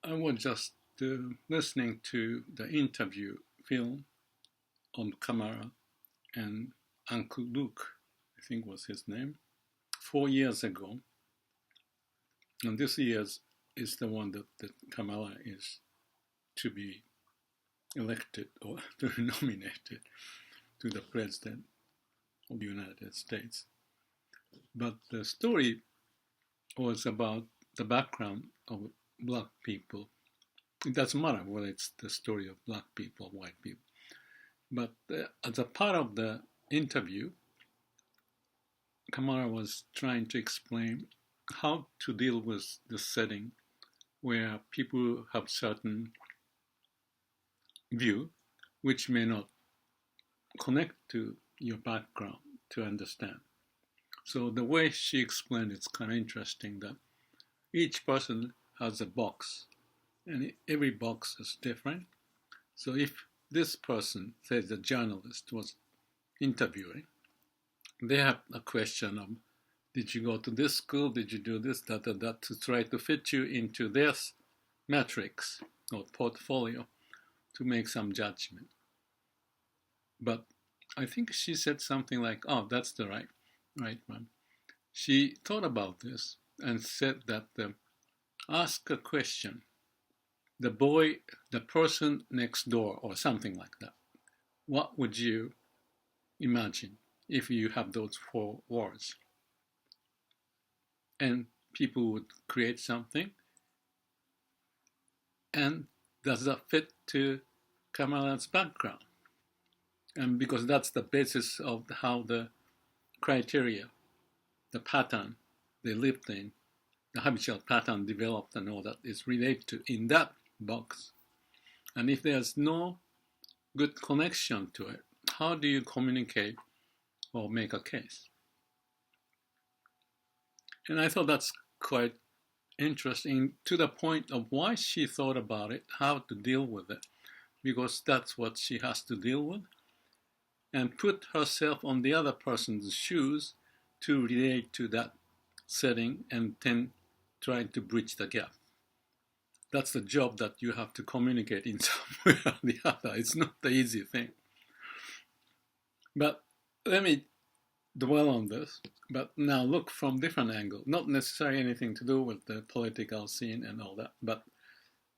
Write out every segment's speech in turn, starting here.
I was just listening to the interview film on Kamala and Uncle Luke, I think was his name, 4 years ago. And this year is the one that Kamala is to be elected or to be nominated to the president of the United States. But the story was about the background of black people. It doesn't matter whether it's the story of black people or white people. But as a part of the interview, Kamala was trying to explain how to deal with the setting where people have certain view which may not connect to your background to understand. So the way she explained it's kind of interesting that each person has a box and every box is different. So if this person, say the journalist, was interviewing, they have a question of, did you go to this school, did you do this, that, to try to fit you into their matrix or portfolio to make some judgment. But I think she said something like, oh, that's the right one. She thought about this and said that ask a question. The person next door or something like that. What would you imagine if you have those 4 words? And people would create something. And does that fit to Kamala's background? And because that's the basis of how the criteria, the pattern they lived in, the habitual pattern developed and all that is related to in that box. And if there's no good connection to it, how do you communicate or make a case? And I thought that's quite interesting to the point of why she thought about it, how to deal with it, because that's what she has to deal with, and put herself on the other person's shoes to relate to that setting and then try to bridge the gap. That's the job that you have to communicate in some way or the other. It's not the easy thing. But let me dwell on this, but now look from different angle, not necessarily anything to do with the political scene and all that, but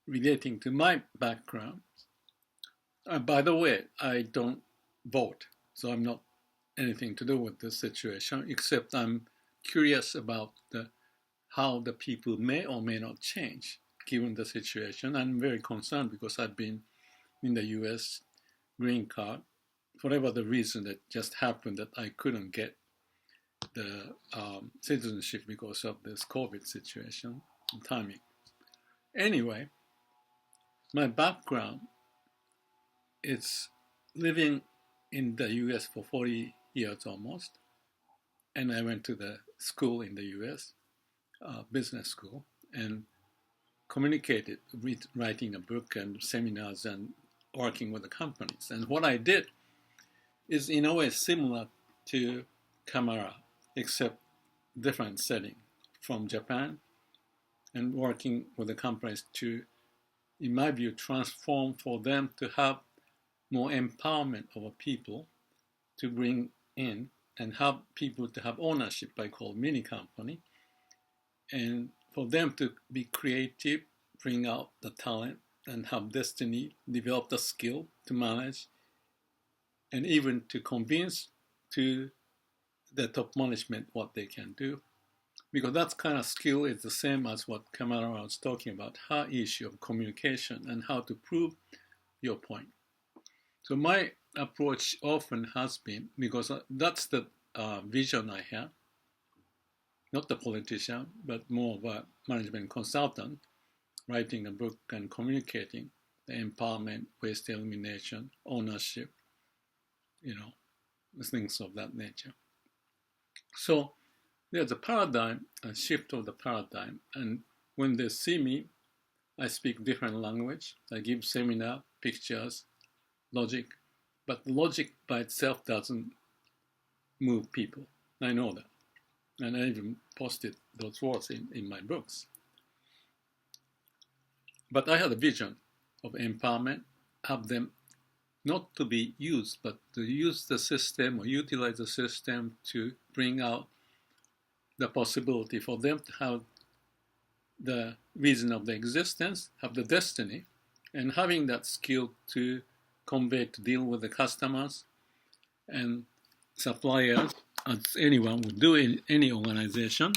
relating to my background. By the way, I don't vote, so I'm not anything to do with this situation, except I'm curious about how the people may or may not change given the situation. I'm very concerned because I've been in the US green card, for whatever the reason that just happened that I couldn't get the citizenship because of this COVID situation and timing. Anyway, my background is living in the US for 40 years almost, and I went to the school in the US, business school, and communicated with writing a book and seminars and working with the companies. And what I did is in a way similar to Kamala, except different setting from Japan, and working with the companies to, in my view, transform for them to have more empowerment of people to bring in and have people to have ownership, I call mini company, and for them to be creative, bring out the talent and have destiny, develop the skill to manage, and even to convince to the top management what they can do. Because that kind of skill is the same as what Kamala was talking about, her issue of communication and how to prove your point. So my approach often has been, because that's the vision I have, not the politician, but more of a management consultant, writing a book and communicating the empowerment, waste elimination, ownership, things of that nature. So there's a paradigm, a shift of the paradigm, and when they see me, I speak different language. I give seminar, pictures, logic, but logic by itself doesn't move people. I know that. And I even posted those words in my books. But I had a vision of empowerment, have them not to be used, but to use the system or utilize the system to bring out the possibility for them to have the reason of the existence, have the destiny, and having that skill to convey, to deal with the customers and suppliers, as anyone would do in any organization.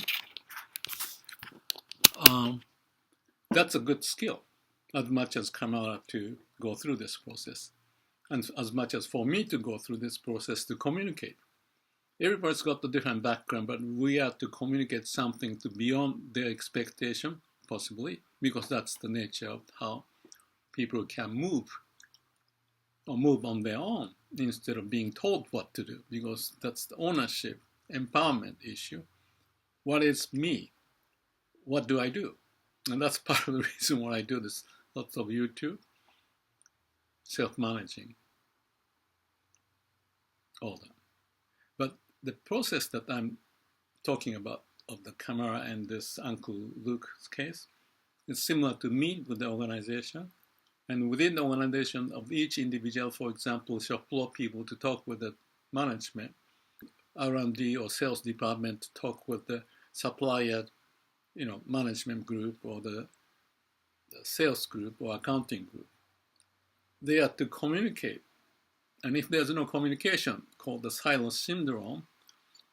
That's a good skill, as much as Kamala to go through this process, and as much as for me to go through this process to communicate. Everybody's got a different background, but we have to communicate something to beyond their expectation, possibly, because that's the nature of how people can move or move on their own instead of being told what to do, because that's the ownership, empowerment issue. What is me? What do I do? And that's part of the reason why I do this. Lots of YouTube, self-managing, all that. But the process that I'm talking about of the Kamala and this Uncle Luke's case is similar to me with the organization. And within the organization of each individual, for example, shop floor people to talk with the management, R&D or sales department to talk with the supplier, management group or the sales group or accounting group. They have to communicate. And if there's no communication, called the silence syndrome,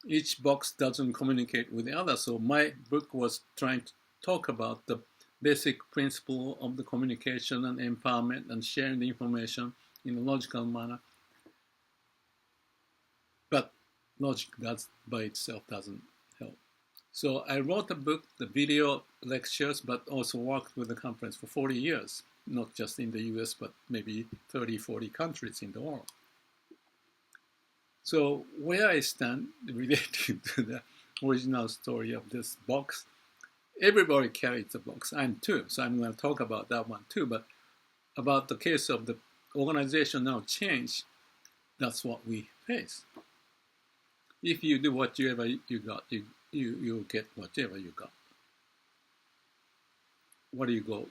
each box doesn't communicate with the other. So my book was trying to talk about the basic principle of the communication and empowerment and sharing the information in a logical manner. But logic by itself doesn't help. So I wrote a book, the video lectures, but also worked with the conference for 40 years, not just in the US, but maybe 30, 40 countries in the world. So where I stand related to the original story of this box, everybody carries a box. I'm too, so I'm going to talk about that one too. But about the case of the organization now change, that's what we face. If you do whatever you got, you get whatever you got. What do you go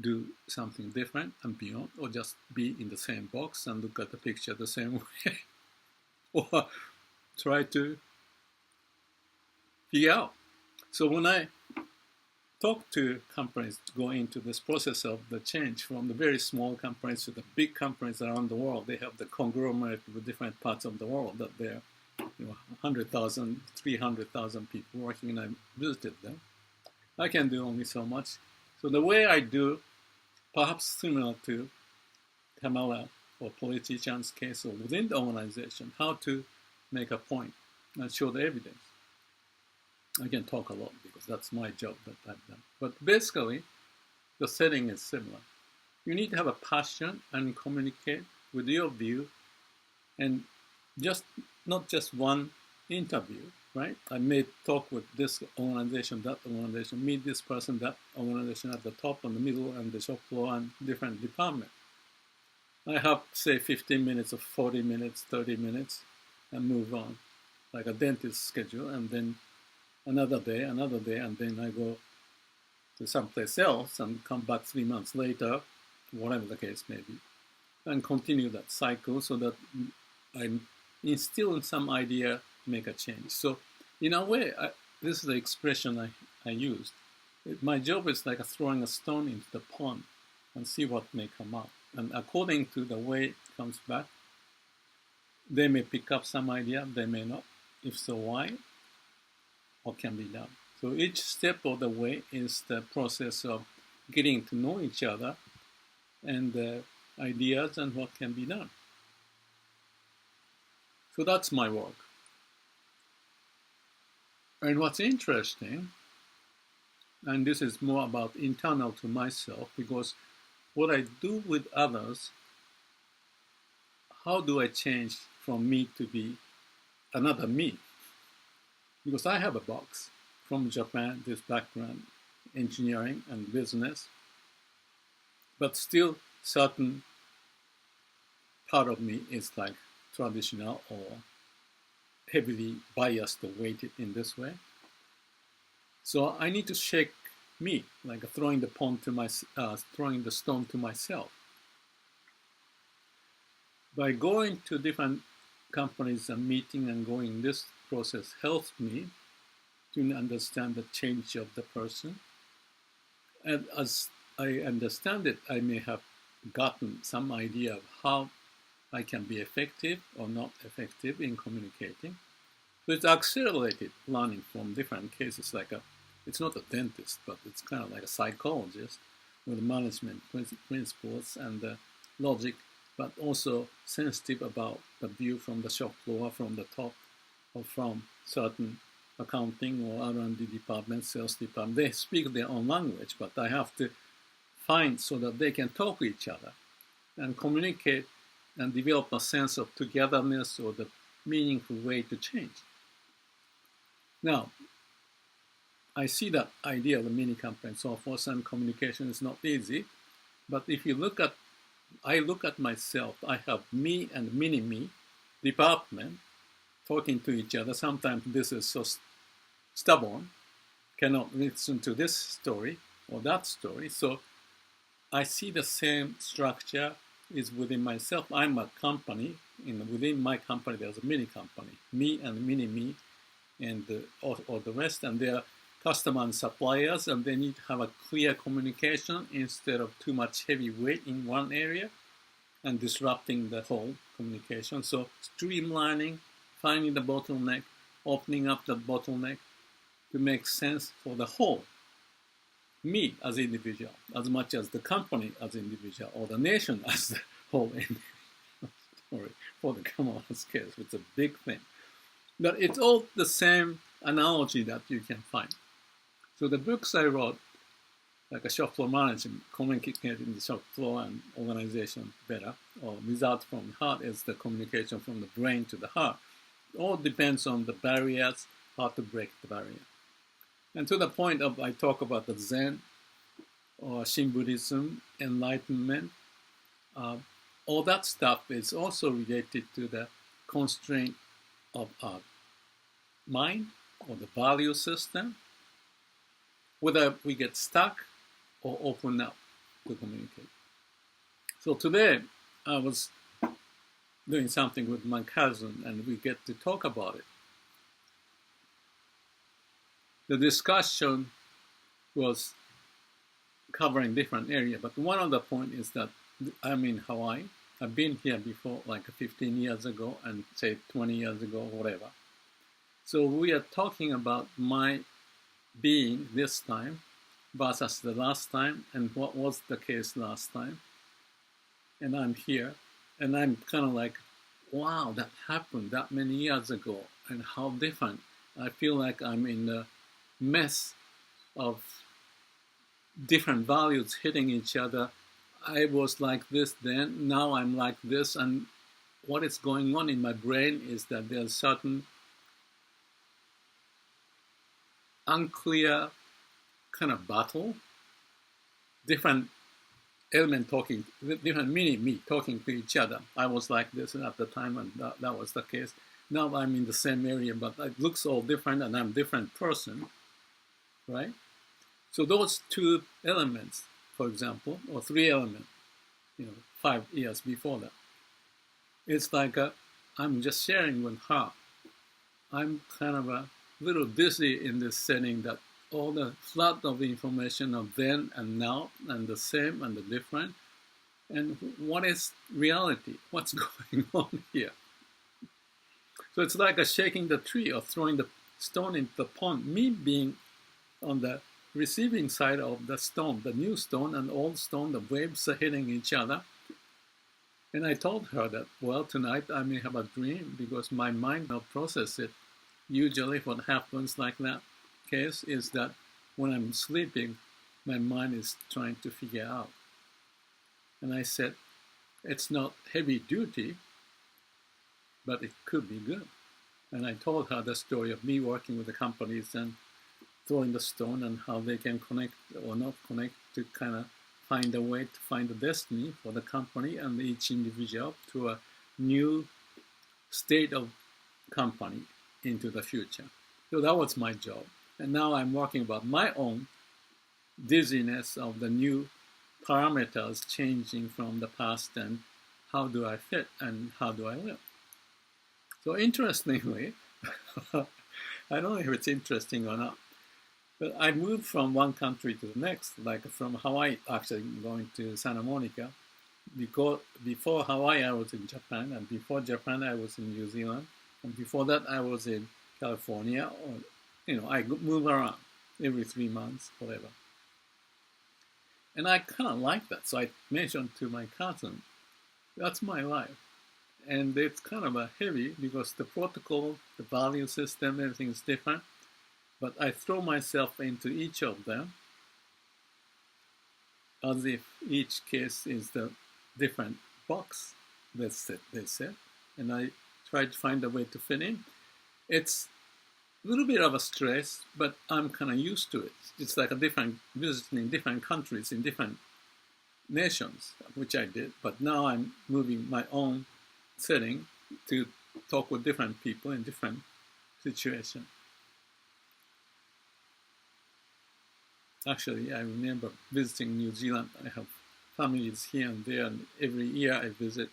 do something different and beyond, or just be in the same box and look at the picture the same way, or try to figure out? So when I talk to companies to go into this process of the change from the very small companies to the big companies around the world, they have the conglomerate with different parts of the world that they're 100,000, 300,000 people working, and I visited them. I can do only so much. So the way I do, perhaps similar to Kamala or politician's case, or within the organization, how to make a point and show the evidence. I can talk a lot because that's my job that I've done. But basically, the setting is similar. You need to have a passion and communicate with your view, and not just one interview, right? I may talk with this organization, that organization, meet this person, that organization at the top and the middle and the shop floor and different department. I have, say, 15 minutes or 40 minutes, 30 minutes, and move on, like a dentist schedule, and then another day, and then I go to someplace else and come back 3 months later, whatever the case may be, and continue that cycle so that I instill in some idea, make a change. So in a way, this is the expression I used. My job is like throwing a stone into the pond and see what may come out. And according to the way it comes back, they may pick up some idea, they may not. If so, why? What can be done? So each step of the way is the process of getting to know each other and the ideas and what can be done. So that's my work. And what's interesting, and this is more about internal to myself, because what I do with others, how do I change from me to be another me? Because I have a box from Japan, this background, engineering and business, but still certain part of me is like traditional or heavily biased or weighted in this way. So I need to shake me, like throwing throwing the stone to myself. By going to different companies and meeting and going, this process helps me to understand the change of the person. And as I understand it, I may have gotten some idea of how I can be effective or not effective in communicating. So it's accelerated learning from different cases. It's not a dentist, but it's kind of like a psychologist with management principles and logic, but also sensitive about the view from the shop floor, from the top, or from certain accounting or R&D department, sales department. They speak their own language, but I have to find so that they can talk to each other and communicate and develop a sense of togetherness or the meaningful way to change. Now, I see that idea of the mini company and so forth, and communication is not easy. But if you I look at myself, I have me and mini me department talking to each other. Sometimes this is so stubborn, cannot listen to this story or that story. So I see the same structure is within myself. I'm a company. Within my company, there's a mini company, me and mini me, and all the rest, and they're customer and suppliers, and they need to have a clear communication instead of too much heavy weight in one area and disrupting the whole communication. So streamlining, finding the bottleneck, opening up the bottleneck to make sense for the whole, me as an individual, as much as the company as an individual, or the nation as the whole individual. Sorry, for the Kamala's case, it's a big thing. But it's all the same analogy that you can find. So the books I wrote, like a shop floor management, communicating the shop floor and organization better, or result from the heart is the communication from the brain to the heart. It all depends on the barriers, how to break the barrier. And to the point of, I talk about the Zen or Shin Buddhism, enlightenment, all that stuff is also related to the constraint of our mind or the value system, whether we get stuck or open up to communicate. So today I was doing something with my cousin and we get to talk about it. The discussion was covering different areas, but one of the points is that I'm in Hawaii. I've been here before, like 15 years ago and say 20 years ago, whatever. So we are talking about my being this time versus the last time and what was the case last time. And I'm here and I'm kind of like, wow, that happened that many years ago and how different. I feel like I'm in the mess of different values hitting each other. I was like this then, now I'm like this, and what is going on in my brain is that there's certain unclear kind of battle, different element talking, different mini-me talking to each other. I was like this at the time, and that was the case. Now I'm in the same area, but it looks all different, and I'm a different person, right? So those two elements, for example, or three elements, 5 years before that, it's like I'm just sharing with her. I'm kind of a little dizzy in this setting that all the flood of information of then and now and the same and the different. And what is reality? What's going on here? So it's like a shaking the tree or throwing the stone into the pond. Me being on the receiving side of the stone, the new stone and old stone, the waves are hitting each other. And I told her that, well, tonight I may have a dream because my mind will process it. Usually what happens like that case is that when I'm sleeping, my mind is trying to figure out. And I said, it's not heavy duty, but it could be good. And I told her the story of me working with the companies and throwing the stone and how they can connect or not connect to kind of find a way to find the destiny for the company and each individual to a new state of company into the future. So that was my job. And now I'm working about my own dizziness of the new parameters changing from the past, and how do I fit and how do I live. So interestingly, I don't know if it's interesting or not, but I moved from one country to the next, like from Hawaii, actually going to Santa Monica. Because before Hawaii, I was in Japan, and before Japan, I was in New Zealand, and before that, I was in California. Or, I move around every 3 months, whatever. And I kind of like that. So I mentioned to my cousin, that's my life. And it's kind of a heavy because the protocol, the value system, everything is different. But I throw myself into each of them as if each case is the different box, they said. And I try to find a way to fit in. It's a little bit of a stress, but I'm kind of used to it. It's like visiting different countries in different nations, which I did. But now I'm moving my own setting to talk with different people in different situations. Actually, I remember visiting New Zealand. I have families here and there, and every year I visit,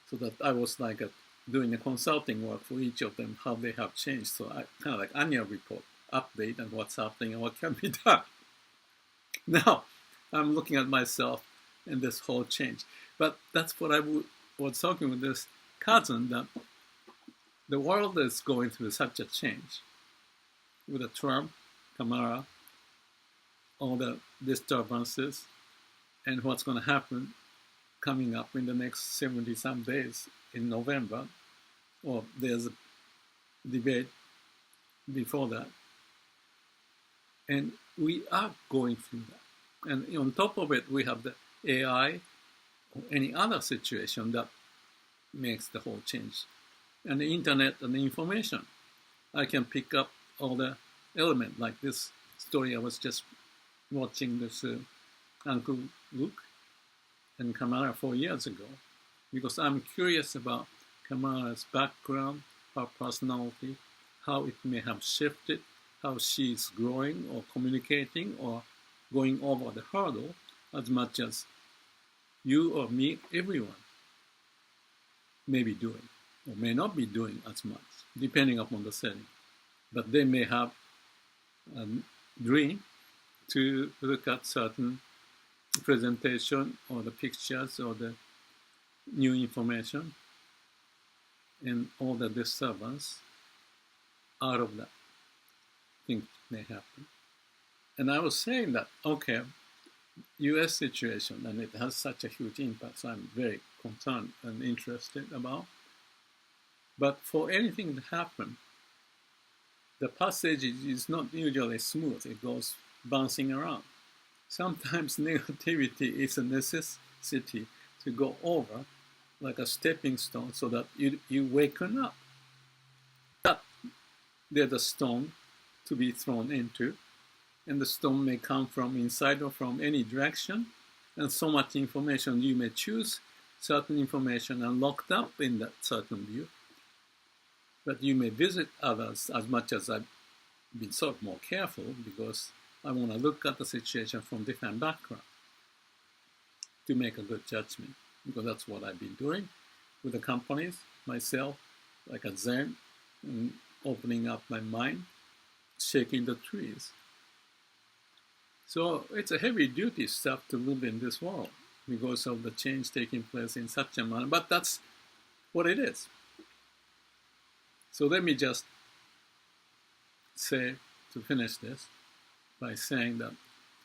so that I was like doing a consulting work for each of them, how they have changed. So I kind of like annual report, update on what's happening and what can be done. Now, I'm looking at myself and this whole change. But that's what I was talking with this cousin, that the world is going through such a change with the Trump, Kamala, all the disturbances, and what's going to happen coming up in the next 70-some days in November, or there's a debate before that. And we are going through that. And on top of it, we have the AI or any other situation that makes the whole change. And the internet and the information. I can pick up all the elements, like this story I was just watching this Uncle Luke and Kamala 4 years ago, because I'm curious about Kamala's background, her personality, how it may have shifted, how she's growing or communicating or going over the hurdle as much as you or me, everyone, may be doing or may not be doing as much, depending upon the setting. But they may have a dream to look at certain presentation or the pictures or the new information and all the disturbance out of that thing may happen. And I was saying that, okay, US situation, and it has such a huge impact, so I'm very concerned and interested about. But for anything to happen, the passage is not usually smooth. It goes bouncing around. Sometimes negativity is a necessity to go over, like a stepping stone, so that you waken up. That there's a stone to be thrown into, and the stone may come from inside or from any direction, and so much information you may choose certain information and locked up in that certain view. But you may visit others as much as I've been sort of more careful, because I want to look at the situation from different background to make a good judgment, because that's what I've been doing with the companies, myself, like a Zen, and opening up my mind, shaking the trees. So it's a heavy duty stuff to live in this world because of the change taking place in such a manner, but that's what it is. So let me just say, to finish this, by saying that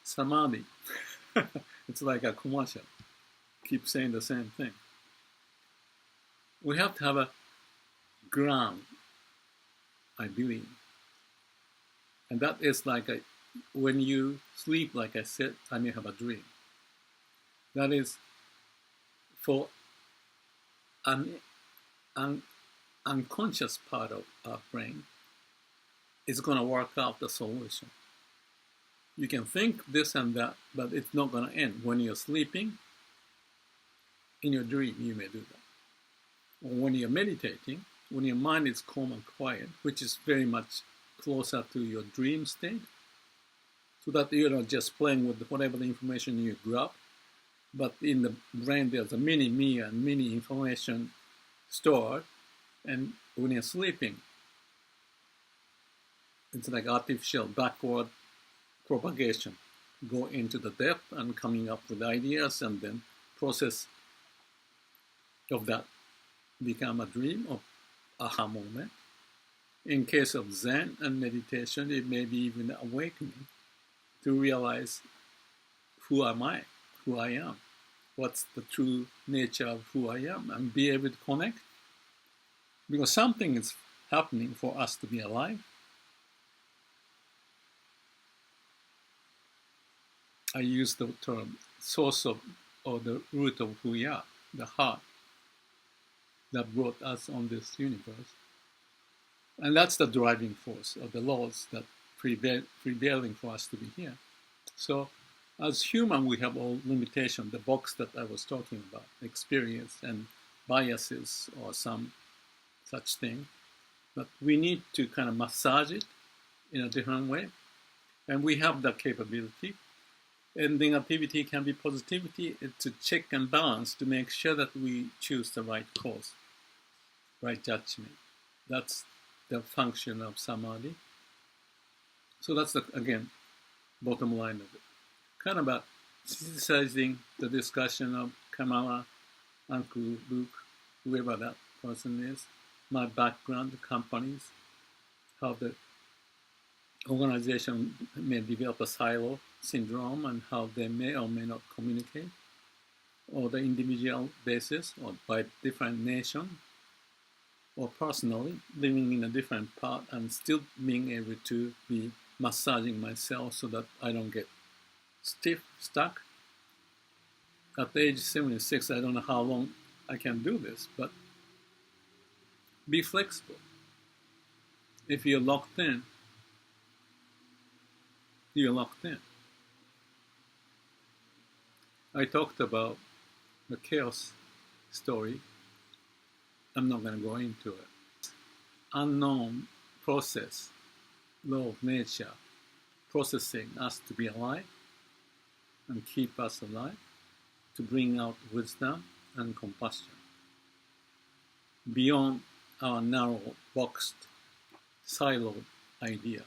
Samadhi, it's like a commercial, keep saying the same thing. We have to have a ground, I believe. And that is like when you sleep, like I said, and you have a dream. That is for an unconscious part of our brain is going to work out the solution. You can think this and that, but it's not going to end. When you're sleeping, in your dream, you may do that. Or when you're meditating, when your mind is calm and quiet, which is very much closer to your dream state, so that you're not just playing with whatever the information you grab, but in the brain there's a mini me and mini information stored, and when you're sleeping, it's like artificial backward propagation. Go into the depth and coming up with ideas, and then process of that become a dream or aha moment. In case of Zen and meditation, it may be even awakening to realize who am I, who I am, what's the true nature of who I am, and be able to connect. Because something is happening for us to be alive. I use the term source of, or the root of who we are, the heart that brought us on this universe. And that's the driving force of the laws that prevailing for us to be here. So as human, we have all limitations, the box that I was talking about, experience and biases or some such thing. But we need to kind of massage it in a different way. And we have that capability. And negativity can be positivity. It's a check and balance to make sure that we choose the right course, right judgment. That's the function of samadhi. So that's, again, bottom line of it. Kind of about synthesizing the discussion of Kamala, Uncle Luke, whoever that person is, my background, the companies, how the organization may develop a silo syndrome and how they may or may not communicate, or the individual basis, or by different nation, or personally living in a different part and still being able to be massaging myself so that I don't get stiff, stuck. At age 76, I don't know how long I can do this, but be flexible. If you're locked in, you're locked in. I talked about the chaos story. I'm not going to go into it. Unknown process, law of nature, processing us to be alive and keep us alive, to bring out wisdom and compassion beyond our narrow, boxed, siloed idea.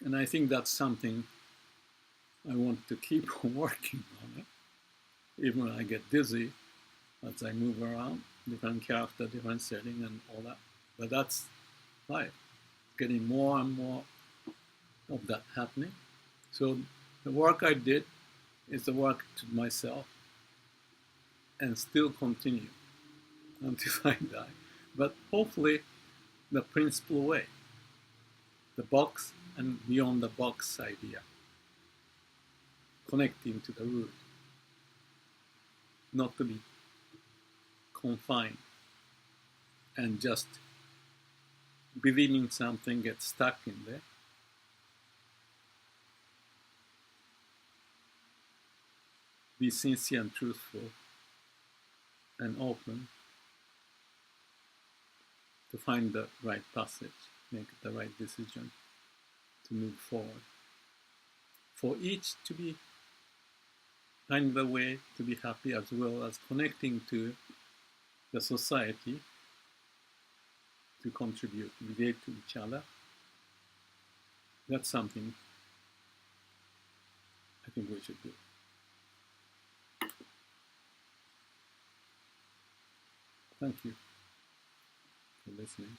And I think that's something I want to keep working on it, even when I get dizzy as I move around, different character, different setting, and all that. But that's life, getting more and more of that happening. So the work I did is the work to myself and still continue until I die. But hopefully the principal way, the box and beyond the box idea, connecting to the root, not to be confined and just believing something gets stuck in there. Be sincere and truthful and open to find the right passage, make the right decision to move forward. For each to be find the way to be happy, as well as connecting to the society to contribute, relate to each other. That's something I think we should do. Thank you for listening.